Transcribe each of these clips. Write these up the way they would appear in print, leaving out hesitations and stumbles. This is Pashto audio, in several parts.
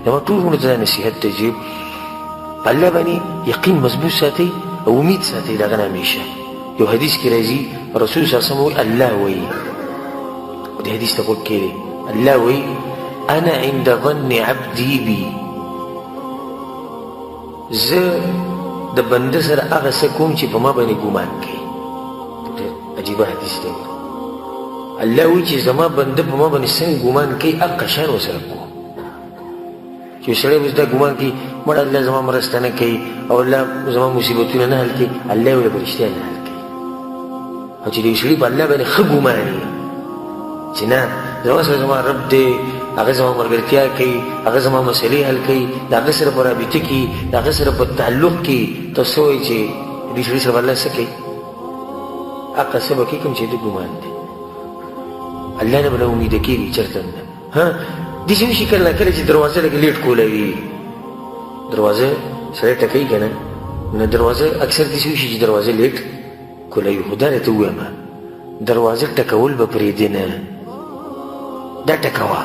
زما ټولو ته دا نصیحت دی چې په الله باندې یقین مضبوط ساتئ او امید ساتئ د هغه نه همیشه. یو حدیث کې راځي رسول صلی الله علیه وسلم وایي الله وایي، دې حدیث ته غوږ کېږدئ، الله وایي انا عند ظن عبدي بي، زه د بنده سره هغه څه کوم چې په ما باندې ګمان کوي. عجیبه حدیث دی. الله وایي چې زما بنده په ما باندې څنګه ګمان کوي هغه شان ورسره کوم. چې سړی اوس دا ګمان کوي مړه الله زما مرسته نه کوي او الله زما مصیبتونه نه حل کوي، الله یې په رښتیا نه حل کوي. او چې د سړي په الله باندې ښه ګمان وي چې نه زما سره زما رب دی، هغه زما ملګرتیا کوي، هغه زما مسلې حل کوي، د هغه سره په رابطه کې د هغه سره په تعلق کې ته څه وایي چې دې سړي سره به الله څه کوي، هغه څه به کوي کوم چې د ګمان دی. الله نه به نه امیده کېږي چېرته نه. داسې وشي کله کله چې دروازه لږ لیټ کولوي، دروازه سړی ټکوي که نه، نو دروازه اکثر داسې وشي چې دروازه لیټ کولوي. خو دا درته ووایم دروازه ټکول به پرېږدې نه، دا ټکوه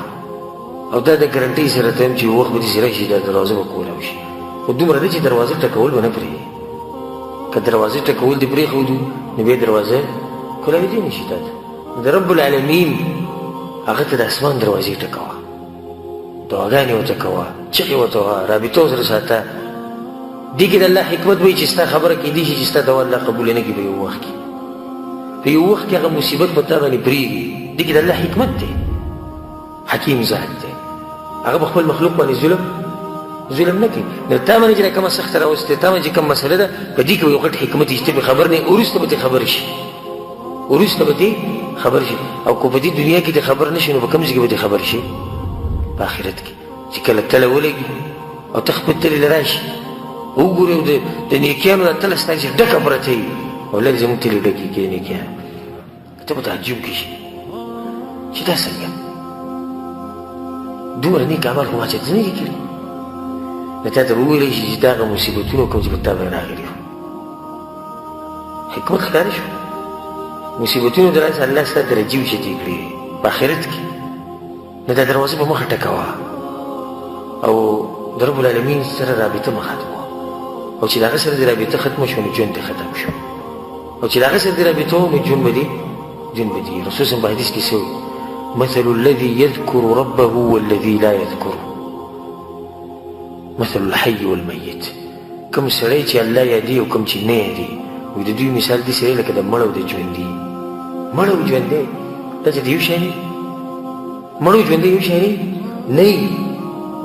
او دا د ګرنټۍ سره ته یم چې وخت به داسې راشي دا دروازه به کولو شي. خو دومره ده چې دروازه ټکول به نه پرېږدي. که دروازه ټکول دې پرېښودو نو بیا دروازه کولولی نه شي. تا ته د رب العالمین هغه ته د اسمان دروازې ټکوه، دعاګانې ورته کوه، چغې ورته وهه، رابطه ورسره ساته. دې کې د الله حکمت وایي چې ستا خبره کېدای شي چې ستا دعا الله قبوله نه کړي په یو وخت کې. په یو وخت کې هغه مصیبت په تا باندې پرېږدي. دې کې د الله حکمت دی. حکیم ذات دی، هغه په خپل مخلوق باندې ظلم نه کوي. نو تا باندې چې کومه سخته راوستې، تا باندې چې کوم مسله ده په دې کې یو غټ حکمت چې ته به خبر نه، وروسته به دې خبر شي، وروسته به دې خبر شي. او که په دې دنیا کې دې خبر نه شي نو په کوم ځای کې به دې خبر شي؟ په آخرت کې چې کله تله ولګي او ته خپل تلې له راشي وګورې او د نیکیانو دا تله ستا چې ډکه پرته وي او لږ زموږ تلې ډکې کې نیکیان، ته به تعجب کې شي چې دا څنګه دومره نیک عمل خو ما چېرته نه دي کړي. نو تا ته به وویلی شي چې دا هغه مصیبتونه کوم چې په تا باندې راغلي وو. حکمت ښکاره شو. مصیبتونو د لاسه الله ستا درجې اوچتې کړي په آخرت کې. نو دا دروازه په مخه ټکوه او د رب العالمین سره رابطه مه ختموه. او چې د هغه سره دې رابطه ختمه شو نو ژوند دې ختم شو. او چې د هغه سره دې رابطه و نو ژوند به دې رسول صلی په حدیث کې څه وایي؟ مثل الذي يذكر ربه والذي لا يذكره مثل الحي والميت. کوم سړی چې الله یادي او کوم چې نه یادي، وایي د دوی مثال داسې دی لکه د مړ او د ژوندي. مړ او ژوندی دا چې د یو شی دی، مړ او ژوندی یو شی دی نه وي.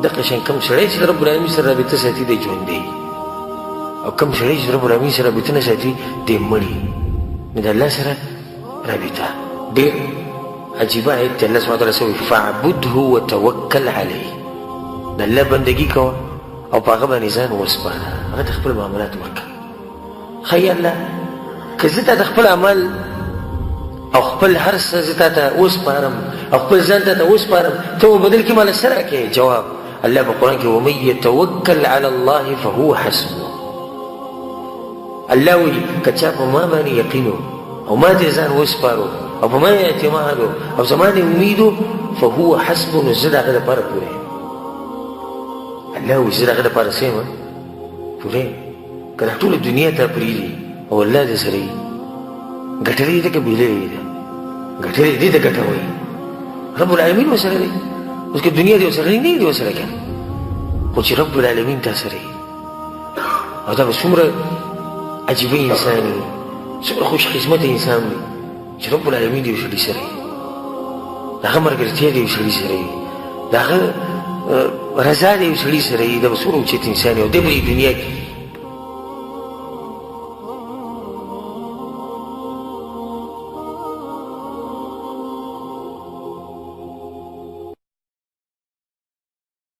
دغه شان کوم سړی چې د رب العالمین سره رابطه ساتي دی ژوندی، او کوم سړی چې د رب العالمین سره رابطه نه ساتي دی مړي. نو د الله سره رابطه ډېر عجیبه آیت دی. الله سبحانه وتعالی څه وایي؟ فاعبده وتوکل علیه. د الله بندګي کوه او په هغه باندې ځان وسپاره، هغه ته خپل معاملات ورکړه. ښایي الله که زه تا د خپل عمل او خپل هر څه زه تا ته وسپارم او خپل ځان تا ته وسپارم، ته به بدل کې ماله څه راکړې؟ جواب الله په قرآن کې ومن یتوکل علی الله فهو حسبه. الله وایي که چا په ما باندې یقین او ما ته ځان وسپارو او په ما اعتماد او زما د امیدو فهو حسبه، نو زه د هغه دپاره پوره یم. الله وایي زه د هغه دپاره څه یم؟ پوره یم. که دا ټوله دنیا ته پرېږدي او الله دې سره وي، ګټلې ده که بېللې ده؟ ګټلې دې ته ګټه وایي. رب العالمین ورسره دی. اوس که دنیا دې ورسره نه وي دې ورسره که نه، خو چې رب العالمین تا سره وي او دا به څومره عجیبه انسان وي، څومره خوش قسمته انسان وي چې رب العالمین دې یو سړي سره وي، د هغه ملګرتیا دې یو سړي سره وي، د هغه رضا دې یو سړي سره وي. دا به څومره اوچت انسان وي او دی به دنیا کې